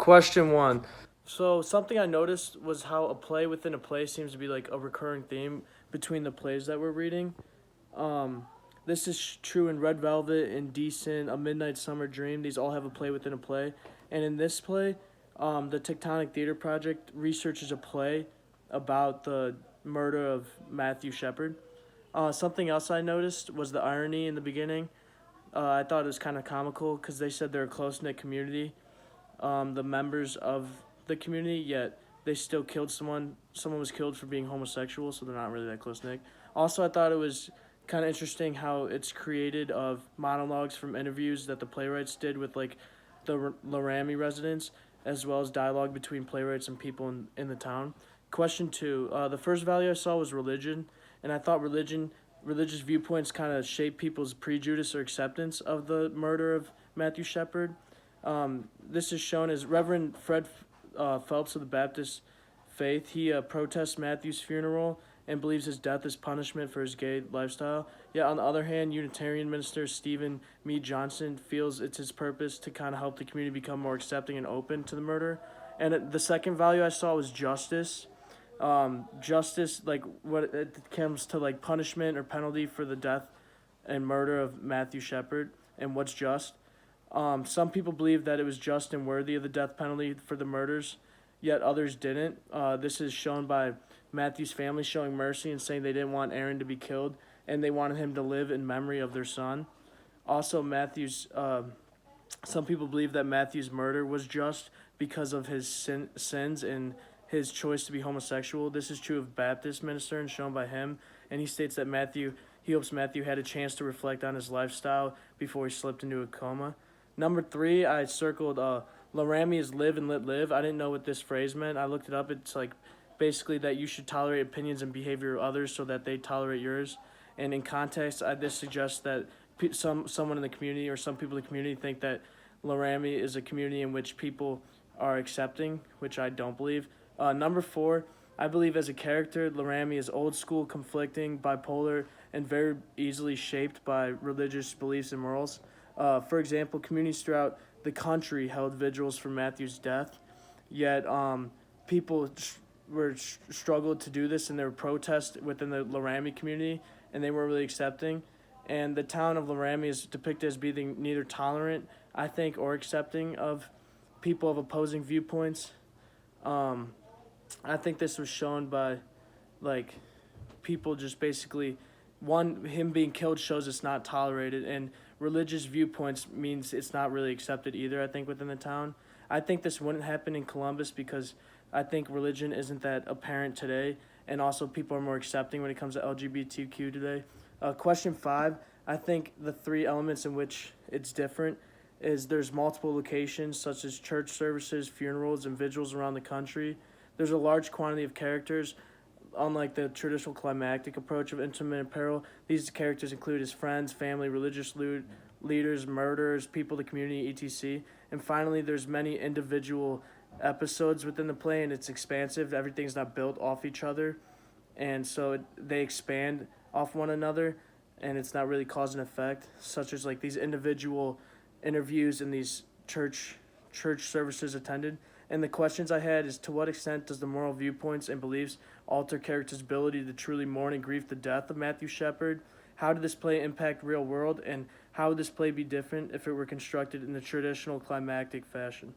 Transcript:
Question one. So something I noticed was how a play within a play seems to be like a recurring theme between the plays that we're reading. Um, this is true in Red Velvet, Indecent, A Midnight Summer Dream. These all have a play within a play. And in this play, the Tectonic Theater Project researches a play about the murder of Matthew Shepard. Something else I noticed was the irony in the beginning. I thought it was kind of comical because they said they're a close knit community, the members of the community, yet they still killed someone. Someone was killed for being homosexual, so they're not really that close knit. Also, I thought it was kind of interesting how it's created of monologues from interviews that the playwrights did with like the Laramie residents, as well as dialogue between playwrights and people in the town. Question two: the first value I saw was religion, and I thought religious viewpoints kind of shape people's prejudice or acceptance of the murder of Matthew Shepard. This is shown as Reverend Fred Phelps of the Baptist faith. He protests Matthew's funeral and believes his death is punishment for his gay lifestyle. Yet, on the other hand, Unitarian minister Stephen Mead Johnson feels it's his purpose to kind of help the community become more accepting and open to the murder. And the second value I saw was justice. Justice, like what it comes to like punishment or penalty for the death and murder of Matthew Shepard, and what's just. Some people believe that it was just and worthy of the death penalty for the murders, yet others didn't. This is shown by Matthew's family showing mercy and saying they didn't want Aaron to be killed and they wanted him to live in memory of their son. Also, some people believe that Matthew's murder was just because of his sins and his choice to be homosexual. This is true of Baptist minister and shown by him, and he states that he hopes Matthew had a chance to reflect on his lifestyle before he slipped into a coma. Number three, I circled Laramie is live and let live. I didn't know what this phrase meant. I looked it up. It's like basically that you should tolerate opinions and behavior of others so that they tolerate yours. And in context, this suggests that someone in the community or some people in the community think that Laramie is a community in which people are accepting, which I don't believe. Number four, I believe as a character, Laramie is old school, conflicting, bipolar, and very easily shaped by religious beliefs and morals. For example, communities throughout the country held vigils for Matthew's death, yet people struggled to do this, and there were protests within the Laramie community, and they weren't really accepting. And the town of Laramie is depicted as being neither tolerant, I think, or accepting of people of opposing viewpoints. I think this was shown by, like, people just basically, him being killed shows it's not tolerated, and religious viewpoints means it's not really accepted either, I think, within the town. I think this wouldn't happen in Columbus because I think religion isn't that apparent today, and also people are more accepting when it comes to LGBTQ today. Question five, I think the three elements in which it's different is there's multiple locations such as church services, funerals, and vigils around the country. There's a large quantity of characters. Unlike the traditional climactic approach of intimate apparel, these characters include his friends, family, religious leaders, murderers, people of the community, etc. And finally, there's many individual episodes within the play, and it's expansive. Everything's not built off each other, and so they expand off one another, and it's not really cause and effect, such as like these individual interviews and these church services attended. And the questions I had is, to what extent does the moral viewpoints and beliefs alter characters' ability to truly mourn and grieve the death of Matthew Shepard? How did this play impact real world, and how would this play be different if it were constructed in the traditional climactic fashion?